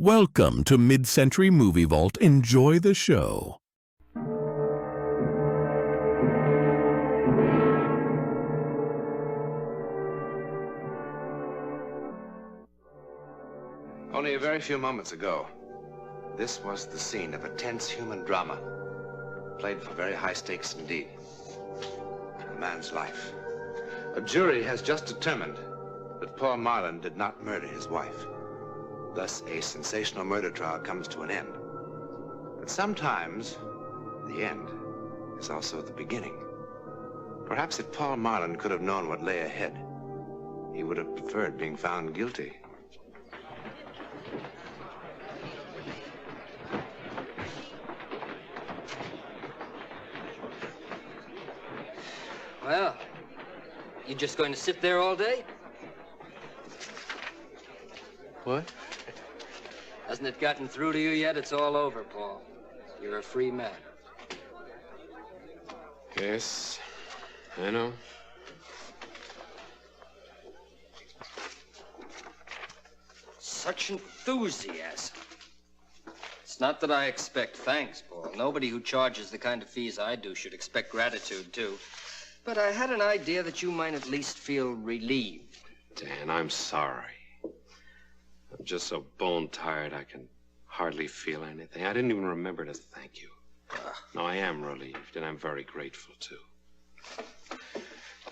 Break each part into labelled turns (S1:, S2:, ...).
S1: Welcome to Mid-Century Movie Vault. Enjoy the show.
S2: Only a very few moments ago, this was the scene of a tense human drama, played for very high stakes indeed. A man's life. A jury has just determined that poor Marlin did not murder his wife. Thus, a sensational murder trial comes to an end. But sometimes, the end is also the beginning. Perhaps if Paul Marlin could have known what lay ahead, he would have preferred being found guilty.
S3: Well, you just going to sit there all day?
S2: What?
S3: Hasn't it gotten through to you yet? It's all over, Paul. You're a free man.
S2: Yes, I know.
S3: Such enthusiasm. It's not that I expect thanks, Paul. Nobody who charges the kind of fees I do should expect gratitude, too. But I had an idea that you might at least feel relieved.
S4: Dan, I'm sorry. I'm just so bone-tired I can hardly feel anything. I didn't even remember to thank you. No, I am relieved, and I'm very grateful, too.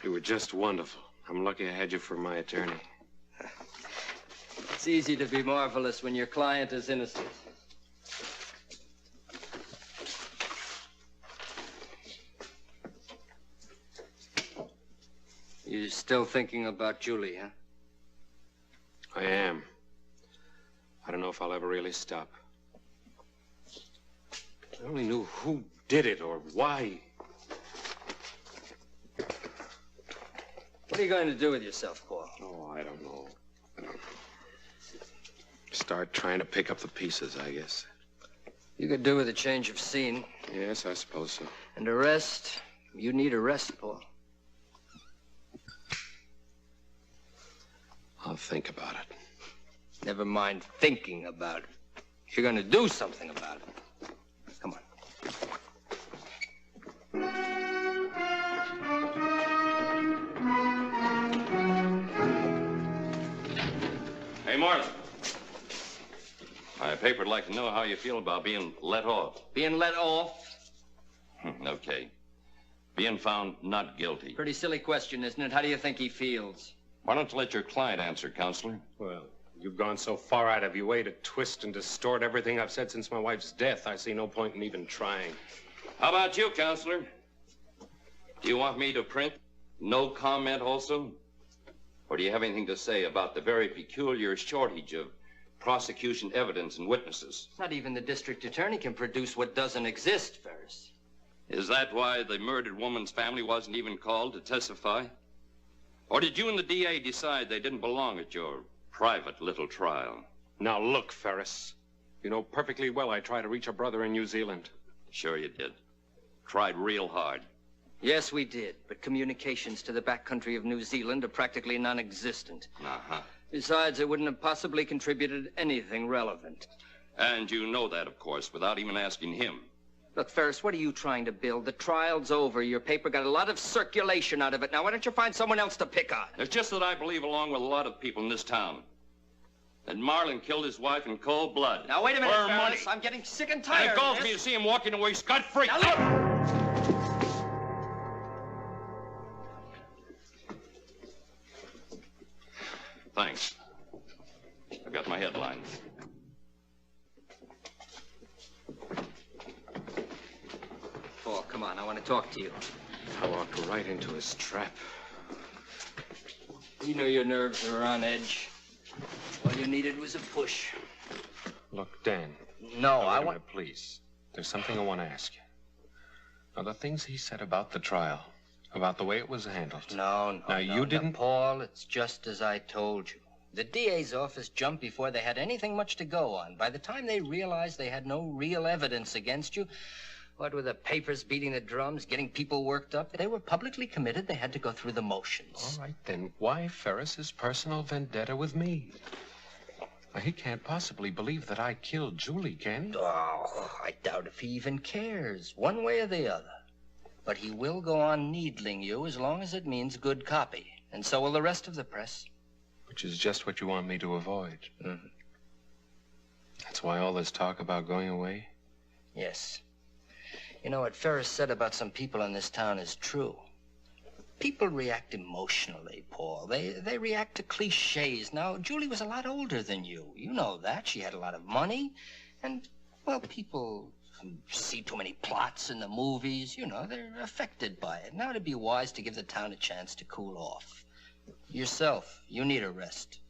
S4: You were just wonderful. I'm lucky I had you for my attorney.
S3: It's easy to be marvelous when your client is innocent. You're still thinking about Julie, huh?
S4: I am. I don't know if I'll ever really stop. I only knew who did it or why.
S3: What are you going to do with yourself, Paul?
S4: Oh, I don't know. Start trying to pick up the pieces, I guess.
S3: You could do with a change of scene.
S4: Yes, I suppose so.
S3: And a rest. You need a rest, Paul.
S4: I'll think about it.
S3: Never mind thinking about it. You're going to do something about it. Come on.
S5: Hey, Marlin. My paper would like to know how you feel about being let off.
S3: Being let off?
S5: Okay. Being found not guilty.
S3: Pretty silly question, isn't it? How do you think he feels?
S5: Why don't you let your client answer, Counselor?
S4: Well, you've gone so far out of your way to twist and distort everything I've said since my wife's death, I see no point in even trying.
S5: How about you, Counselor? Do you want me to print no comment also? Or do you have anything to say about the very peculiar shortage of prosecution evidence and witnesses?
S3: Not even the district attorney can produce what doesn't exist, Ferris.
S5: Is that why the murdered woman's family wasn't even called to testify? Or did you and the DA decide they didn't belong at your private little trial?
S4: Now look, Ferris. You know perfectly well I tried to reach a brother in New Zealand.
S5: Sure you did. Tried real hard.
S3: Yes, we did, but communications to the backcountry of New Zealand are practically non-existent.
S5: Uh-huh.
S3: Besides, it wouldn't have possibly contributed anything relevant.
S5: And you know that, of course, without even asking him.
S3: Look, Ferris, what are you trying to build? The trial's over. Your paper got a lot of circulation out of it. Now, why don't you find someone else to pick on?
S5: It's just that I believe, along with a lot of people in this town, that Marlin killed his wife in cold blood.
S3: Now, wait a minute,
S5: for
S3: Ferris.
S5: money.
S3: I'm getting sick and
S5: And
S3: tired
S5: it
S3: of
S5: galls
S3: this.
S5: me to see him walking away scot-free.
S3: Now, look!
S5: Thanks. I've got my headline.
S3: Paul, come on. I want to talk to you.
S4: I walked right into his trap.
S3: You know your nerves are on edge. All you needed was a push.
S4: Look, Dan.
S3: No,
S4: Now,
S3: I
S4: wait a
S3: want...
S4: minute, please. There's something I want to ask you. Now, the things he said about the trial, about the way it was handled.
S3: No.
S4: Now, you didn't...
S3: Paul, it's just as I told you. The DA's office jumped before they had anything much to go on. By the time they realized they had no real evidence against you, what with the papers beating the drums, getting people worked up, they were publicly committed. They had to go through the motions.
S4: All right, then why Ferris's personal vendetta with me? He can't possibly believe that I killed Julie, can he?
S3: Oh, I doubt if he even cares, one way or the other. But he will go on needling you as long as it means good copy. And so will the rest of the press.
S4: Which is just what you want me to avoid.
S3: Mm-hmm.
S4: That's why all this talk about going away?
S3: Yes. You know, what Ferris said about some people in this town is true. People react emotionally, Paul. They react to cliches. Now, Julie was a lot older than you. You know that. She had a lot of money. And, well, people see too many plots in the movies. You know, they're affected by it. Now it'd be wise to give the town a chance to cool off. Yourself, you need a rest.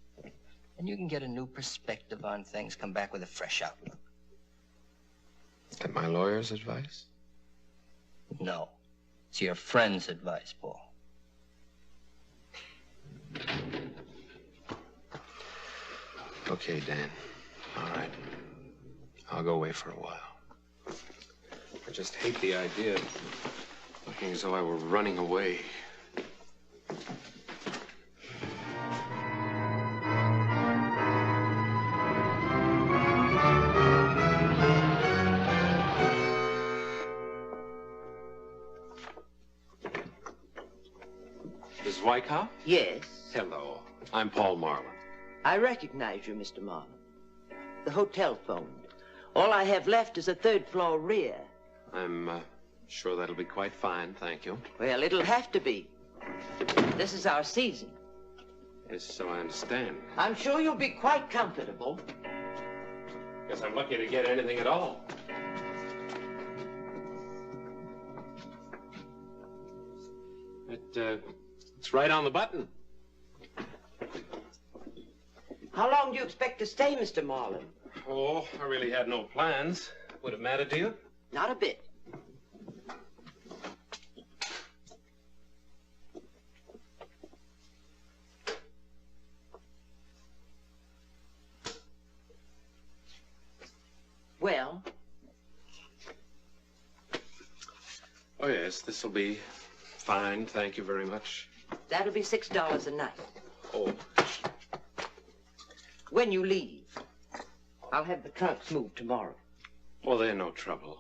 S3: And you can get a new perspective on things, come back with a fresh outlook.
S4: Is that my lawyer's advice?
S3: No. It's your friend's advice, Paul.
S4: Okay, Dan. All right. I'll go away for a while. I just hate the idea of looking as though I were running away. Miss Wyckoff?
S6: Yes.
S4: Hello. I'm Paul Marlin.
S6: I recognize you, Mr. Marlin. The hotel phoned. All I have left is a third-floor rear.
S4: I'm sure that'll be quite fine, thank you.
S6: Well, it'll have to be. This is our season.
S4: Yes, so I understand.
S6: I'm sure you'll be quite comfortable.
S4: Guess I'm lucky to get anything at all. It's right on the button.
S6: How long do you expect to stay, Mr. Marlin?
S4: Oh, I really had no plans. Would it matter to you?
S6: Not a bit. Well?
S4: Oh, yes, this'll be fine. Thank you very much.
S6: That'll be $6 a night.
S4: Oh.
S6: When you leave, I'll have the trunks moved tomorrow.
S4: Well, they're no trouble.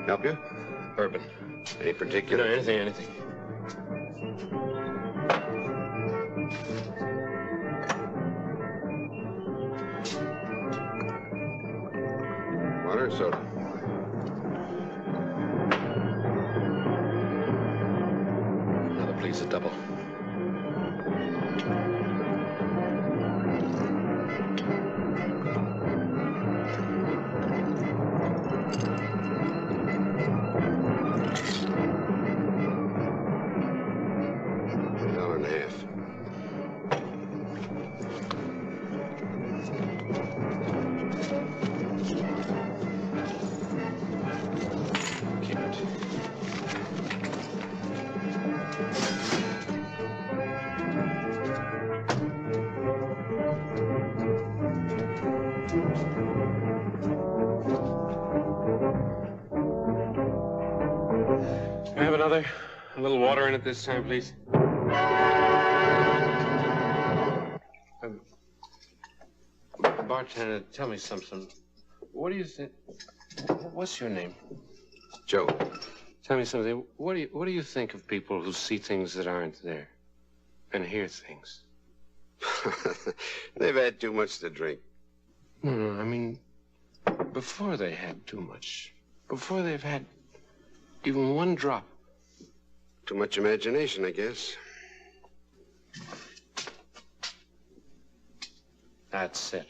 S2: Help you?
S4: Urban.
S2: Any particular?
S4: No, anything.
S2: Water or soda?
S4: Another, please, a double. A little water in it this time, please. Bartender, tell me something. What do you think? What's your name?
S2: Joe.
S4: Tell me something. What do you think of people who see things that aren't there and hear things?
S2: They've had too much to drink.
S4: No, I mean, before they had too much. Before they've had even one drop.
S2: Too much imagination, I guess.
S4: That's it.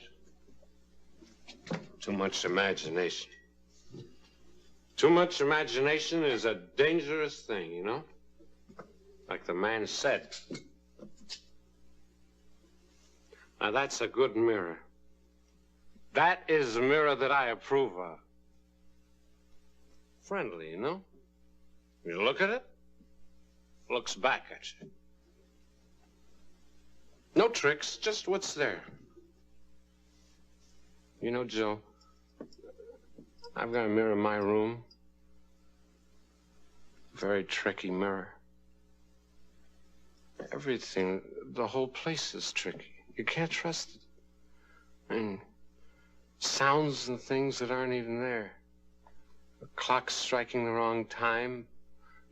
S4: Too much imagination. Too much imagination is a dangerous thing, you know? Like the man said. Now, that's a good mirror. That is a mirror that I approve of. Friendly, you know? You look at it, looks back at you. No tricks, just what's there. You know, Joe, I've got a mirror in my room. Very tricky mirror. Everything, the whole place is tricky. You can't trust it. I mean, sounds and things that aren't even there. The clock striking the wrong time.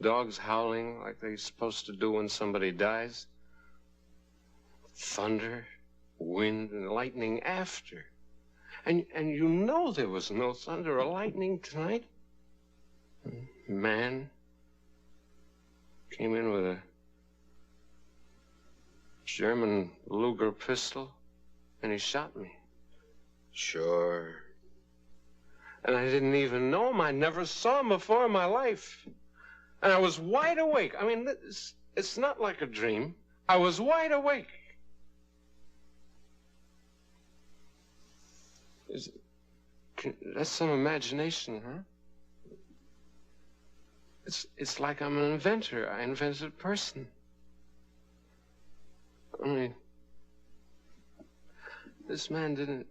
S4: Dogs howling like they're supposed to do when somebody dies. Thunder, wind, and lightning after. And you know there was no thunder or lightning tonight. Man came in with a German Luger pistol, and he shot me.
S2: Sure.
S4: And I didn't even know him. I never saw him before in my life. And I was wide awake. I mean, it's not like a dream. I was wide awake. That's some imagination, huh? It's like I'm an inventor. I invented a person. I mean, this man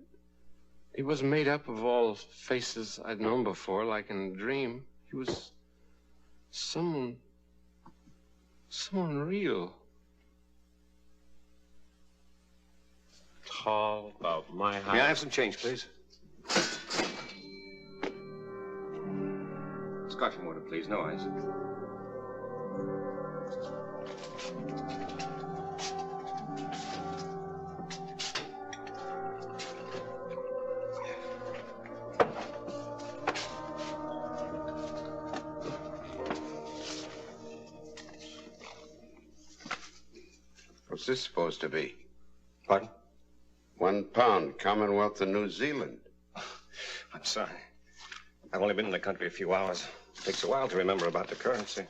S4: he wasn't made up of all faces I'd known before, like in a dream. He was someone real. Tall, about my height.
S2: May I have some change, please? Scotch and water, please. No ice.
S7: What's this supposed to be?
S8: Pardon?
S7: 1 pound, Commonwealth of New Zealand.
S8: I'm sorry. I've only been in the country a few hours. It takes a while to remember about the currency.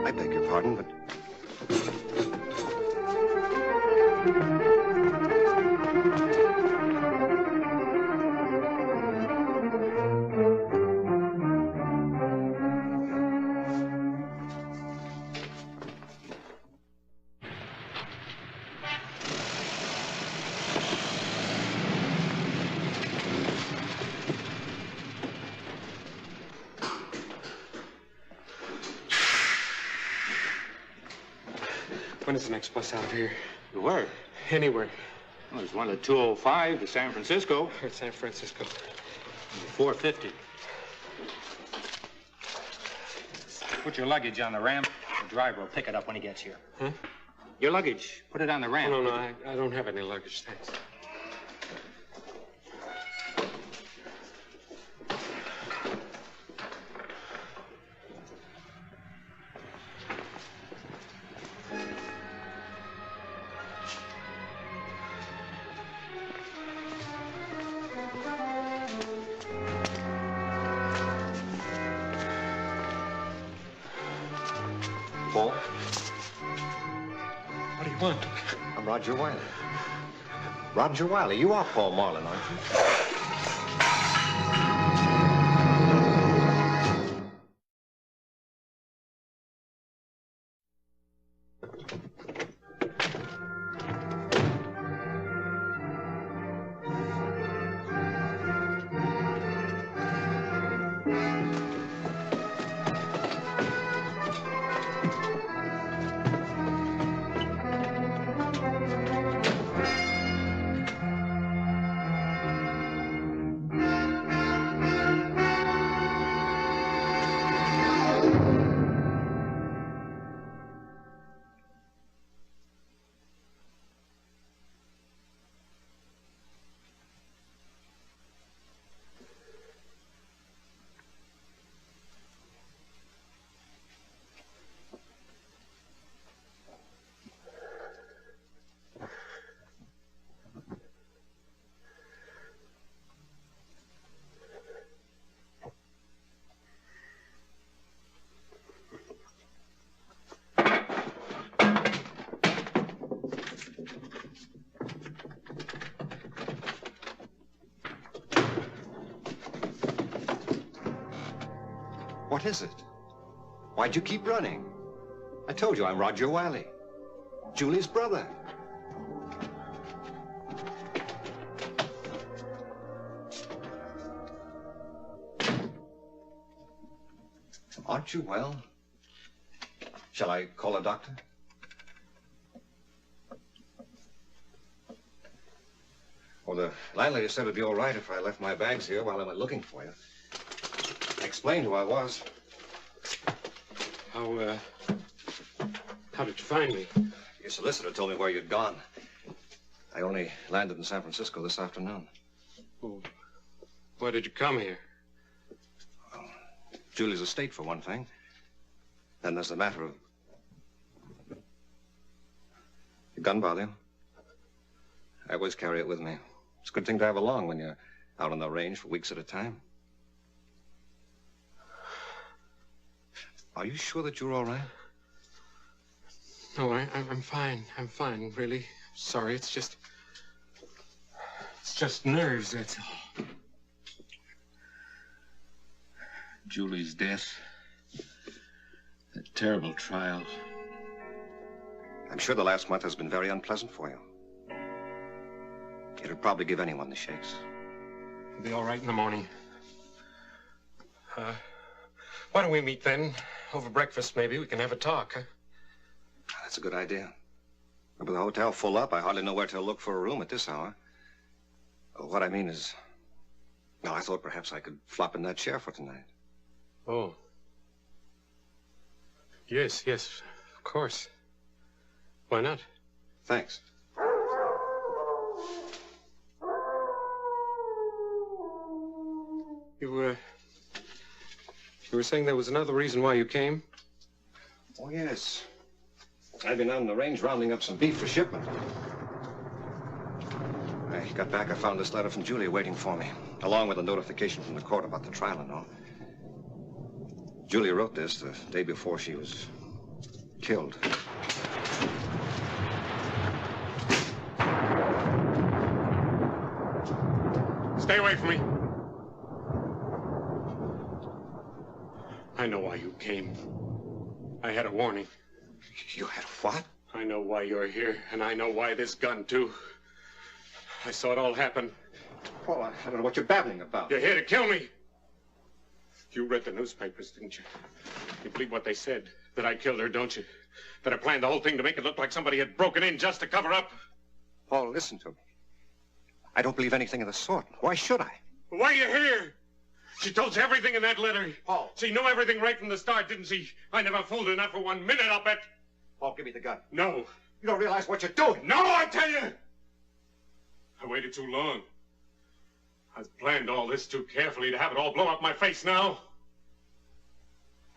S8: I beg your pardon, but...
S4: When is the next bus out of here?
S5: To where?
S4: Anywhere.
S5: Well, there's one at 2:05 to San Francisco.
S4: Or San Francisco.
S5: 4:50. Put your luggage on the ramp. The driver will pick it up when he gets here.
S4: Huh?
S5: Your luggage. Put it on the ramp.
S4: Oh, no, I don't have any luggage, thanks.
S8: Paul?
S4: What do you want?
S8: I'm Roger Wiley. Roger Wiley, you are Paul Marlin, aren't you? What is it? Why'd you keep running? I told you I'm Roger Wiley, Julie's brother. Aren't you well? Shall I call a doctor? Well, the landlady said it'd be all right if I left my bags here while I went looking for you. I explained who I was.
S4: How did you find me?
S8: Your solicitor told me where you'd gone. I only landed in San Francisco this afternoon.
S4: Well, why did you come here?
S8: Well, Julie's estate, for one thing. Then there's the matter of... Your gun bother you? I always carry it with me. It's a good thing to have along when you're out on the range for weeks at a time. Are you sure that you're all right?
S4: No, I'm fine. I'm fine, really. Sorry, it's just nerves, that's all.
S9: Julie's death. That terrible trial.
S8: I'm sure the last month has been very unpleasant for you. It'll probably give anyone the shakes.
S4: I'll be all right in the morning. Why don't we meet then? Over breakfast, maybe. We can have a talk, huh?
S8: That's a good idea. With the hotel full up, I hardly know where to look for a room at this hour. What I mean is... No, I thought perhaps I could flop in that chair for tonight.
S4: Oh. Yes, of course. Why not?
S8: Thanks.
S4: You were saying there was another reason why you came?
S8: Oh, yes. I've been out on the range rounding up some beef for shipment. I got back, I found this letter from Julia waiting for me, along with a notification from the court about the trial and all. Julia wrote this the day before she was killed.
S4: Stay away from me. I know why you came. I had a warning.
S8: You had what?
S4: I know why you're here, and I know why this gun, too. I saw it all happen.
S8: Paul, I don't know what you're babbling about.
S4: You're here to kill me. You read the newspapers, didn't you? You believe what they said, that I killed her, don't you? That I planned the whole thing to make it look like somebody had broken in just to cover up.
S8: Paul, listen to me. I don't believe anything of the sort. Why should I?
S4: Why are you here? She told you everything in that letter.
S8: Paul.
S4: She knew everything right from the start, didn't she? I never fooled her, not for 1 minute, I'll bet.
S8: Paul, give me the gun.
S4: No.
S8: You don't realize what you're doing.
S4: No, I tell you! I waited too long. I've planned all this too carefully to have it all blow up my face now.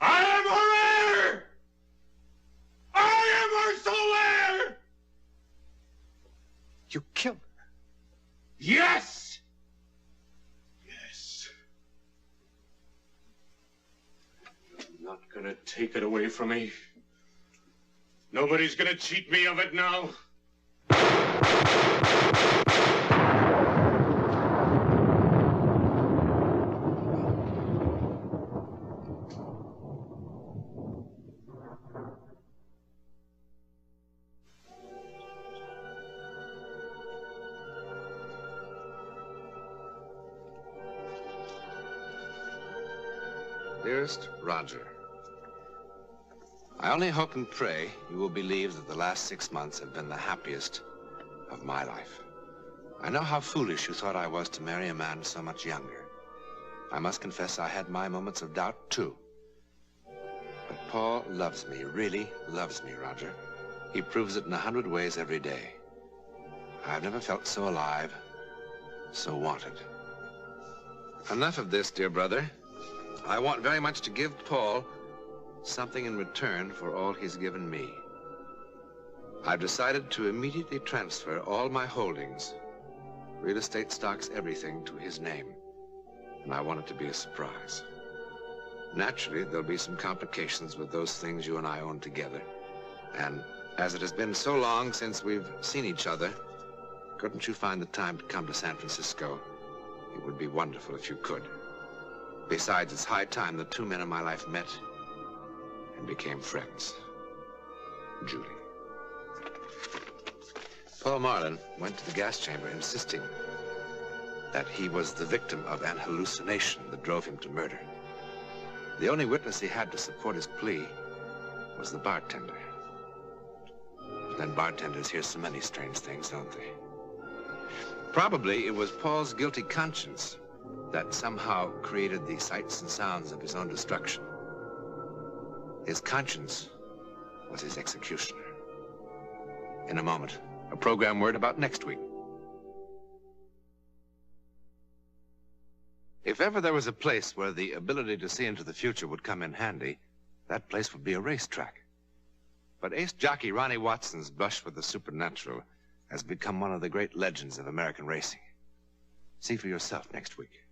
S4: I am her heir! I am her sole heir!
S8: You killed her.
S4: Yes! Yes. You're not gonna take it away from me. Nobody's gonna cheat me of it now.
S2: Dearest Roger, I only hope and pray you will believe that the last 6 months have been the happiest of my life. I know how foolish you thought I was to marry a man so much younger. I must confess I had my moments of doubt, too. But Paul loves me, really loves me, Roger. He proves it in 100 ways every day. I've never felt so alive, so wanted. Enough of this, dear brother. I want very much to give Paul something in return for all he's given me. I've decided to immediately transfer all my holdings, real estate, stocks, everything, to his name. And I want it to be a surprise. Naturally, there'll be some complications with those things you and I own together. And as it has been so long since we've seen each other, couldn't you find the time to come to San Francisco? It would be wonderful if you could. Besides, it's high time the two men in my life met and became friends. Julie. Paul Marlin went to the gas chamber insisting that he was the victim of an hallucination that drove him to murder. The only witness he had to support his plea was the bartender. But then bartenders hear so many strange things, don't they? Probably it was Paul's guilty conscience that somehow created the sights and sounds of his own destruction. His conscience was his executioner. In a moment, a program word about next week. If ever there was a place where the ability to see into the future would come in handy, that place would be a racetrack. But ace jockey Ronnie Watson's brush with the supernatural has become one of the great legends of American racing. See for yourself next week.